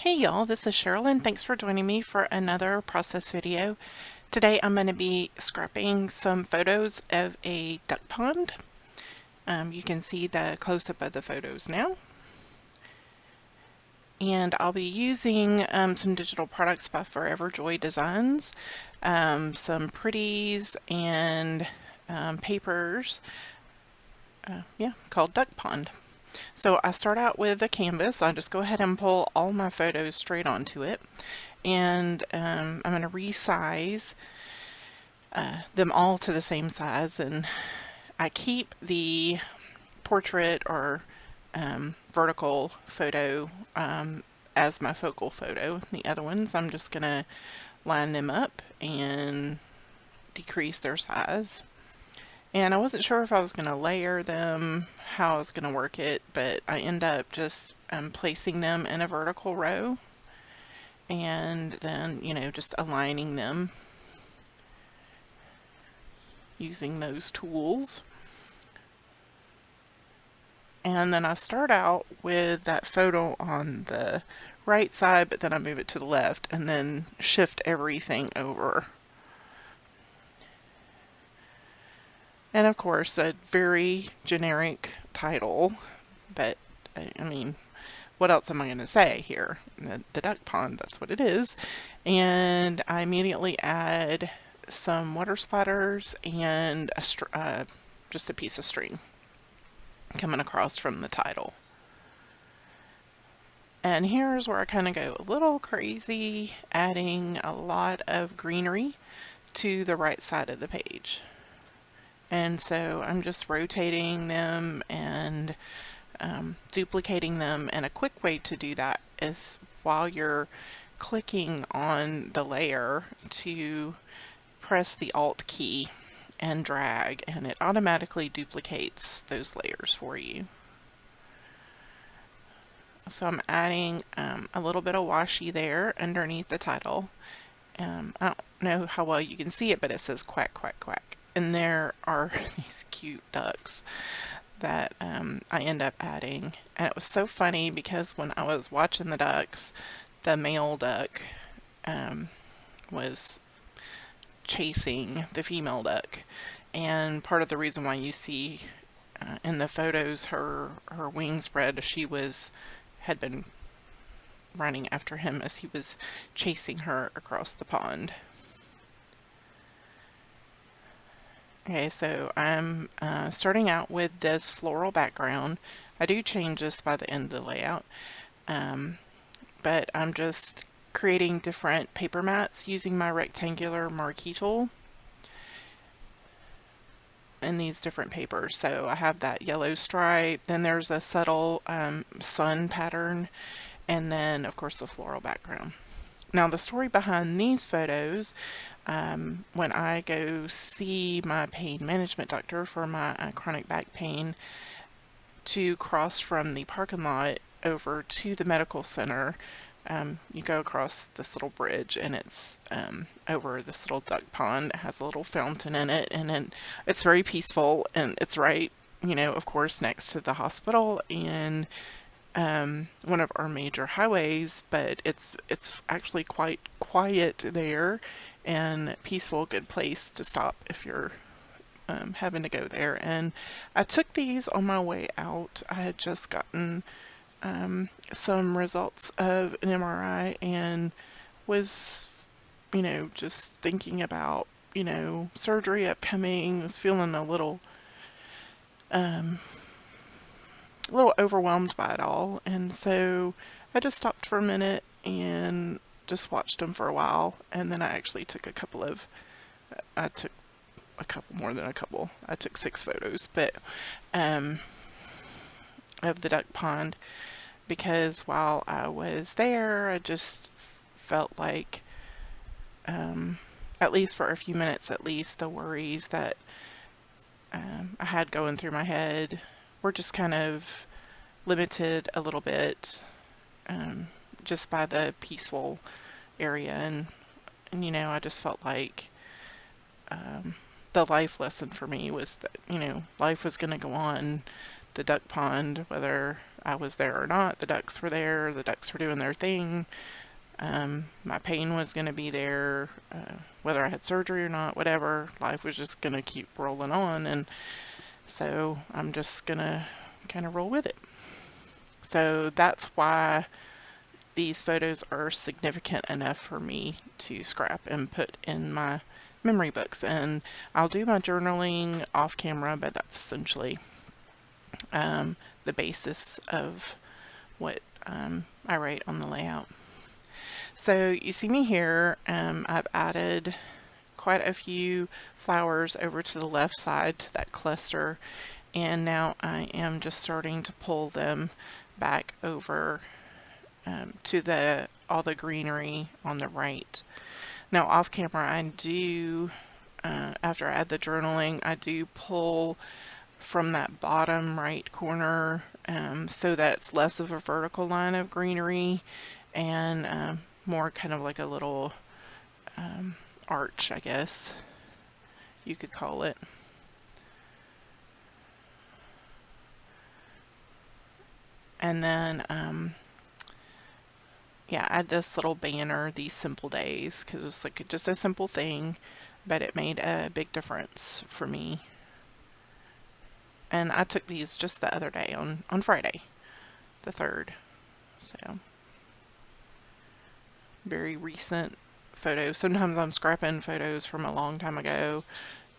Hey y'all, this is Cheryl and thanks for joining me for another process video. Today I'm going to be scrapping some photos of a duck pond. You can see the close-up of the photos now. And I'll be using some digital products by ForeverJoy Designs, some Pretties and papers, called Duck Pond. So I start out with a canvas. I just go ahead and pull all my photos straight onto it, and I'm going to resize them all to the same size, and I keep the portrait or vertical photo as my focal photo. The other ones I'm just going to line them up and decrease their size. And I wasn't sure if I was going to layer them, how I was going to work it, but I end up just placing them in a vertical row and then, just aligning them using those tools. And then I start out with that photo on the right side, but then I move it to the left and then shift everything over. And of course, a very generic title, but I mean, what else am I going to say here? The duck pond, that's what it is. And I immediately add some water splatters and just a piece of string coming across from the title. And here's where I kind of go a little crazy, adding a lot of greenery to the right side of the page. And so I'm just rotating them and duplicating them. And a quick way to do that is while you're clicking on the layer to press the Alt key and drag, and it automatically duplicates those layers for you. So I'm adding a little bit of washi there underneath the title. I don't know how well you can see it, but it says quack, quack, quack. And there are these cute ducks that I end up adding. And it was so funny because when I was watching the ducks, the male duck was chasing the female duck. And part of the reason why you see in the photos her wings spread, she had been running after him as he was chasing her across the pond. Okay, so I'm starting out with this floral background. I do change this by the end of the layout, but I'm just creating different paper mats using my rectangular marquee tool in these different papers. So I have that yellow stripe, then there's a subtle sun pattern, and then of course the floral background. Now the story behind these photos, when I go see my pain management doctor for my chronic back pain, to cross from the parking lot over to the medical center, you go across this little bridge, and it's over this little duck pond. It has a little fountain in it, and then it's very peaceful, and it's right, of course, next to the hospital and one of our major highways, but it's actually quite quiet there and peaceful, good place to stop if you're having to go there. And I took these on my way out. I had just gotten some results of an MRI and was just thinking about surgery upcoming. Was feeling a little overwhelmed by it all, and so I just stopped for a minute and just watched them for a while, and then I actually took I took more than a couple. I took 6 photos, but of the duck pond, because while I was there, I just felt like, at least for a few minutes at least, the worries that I had going through my head were just kind of limited a little bit, just by the peaceful area, and I just felt like the life lesson for me was that life was going to go on. The duck pond, whether I was there or not. The ducks were there, the ducks were doing their thing. My pain was going to be there, whether I had surgery or not, whatever. Life was just going to keep rolling on, and so I'm just going to kind of roll with it. So that's why these photos are significant enough for me to scrap and put in my memory books. And I'll do my journaling off camera, but that's essentially the basis of what I write on the layout. So you see me here, I've added quite a few flowers over to the left side to that cluster, and now I am just starting to pull them back over to all the greenery on the right. Now off camera I do, after I add the journaling, I do pull from that bottom right corner so that it's less of a vertical line of greenery and more kind of like a little arch, I guess you could call it. And then yeah, add this little banner, these simple days, because it's like just a simple thing, but it made a big difference for me. And I took these just the other day on Friday, the 3rd. So very recent photos. Sometimes I'm scrapping photos from a long time ago,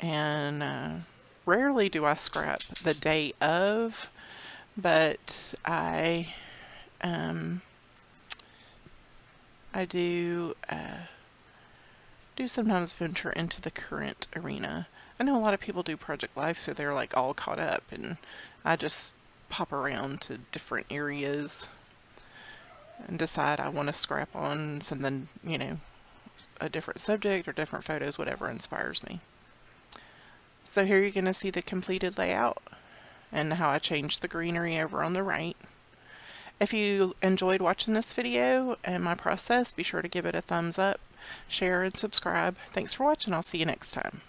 and rarely do I scrap the day of, but I do sometimes venture into the current arena. I know a lot of people do Project Life, so they're like all caught up, and I just pop around to different areas and decide I want to scrap on something, you know, a different subject or different photos, whatever inspires me. So here you're going to see the completed layout and how I changed the greenery over on the right. If you enjoyed watching this video and my process, be sure to give it a thumbs up, share, and subscribe. Thanks for watching. I'll see you next time.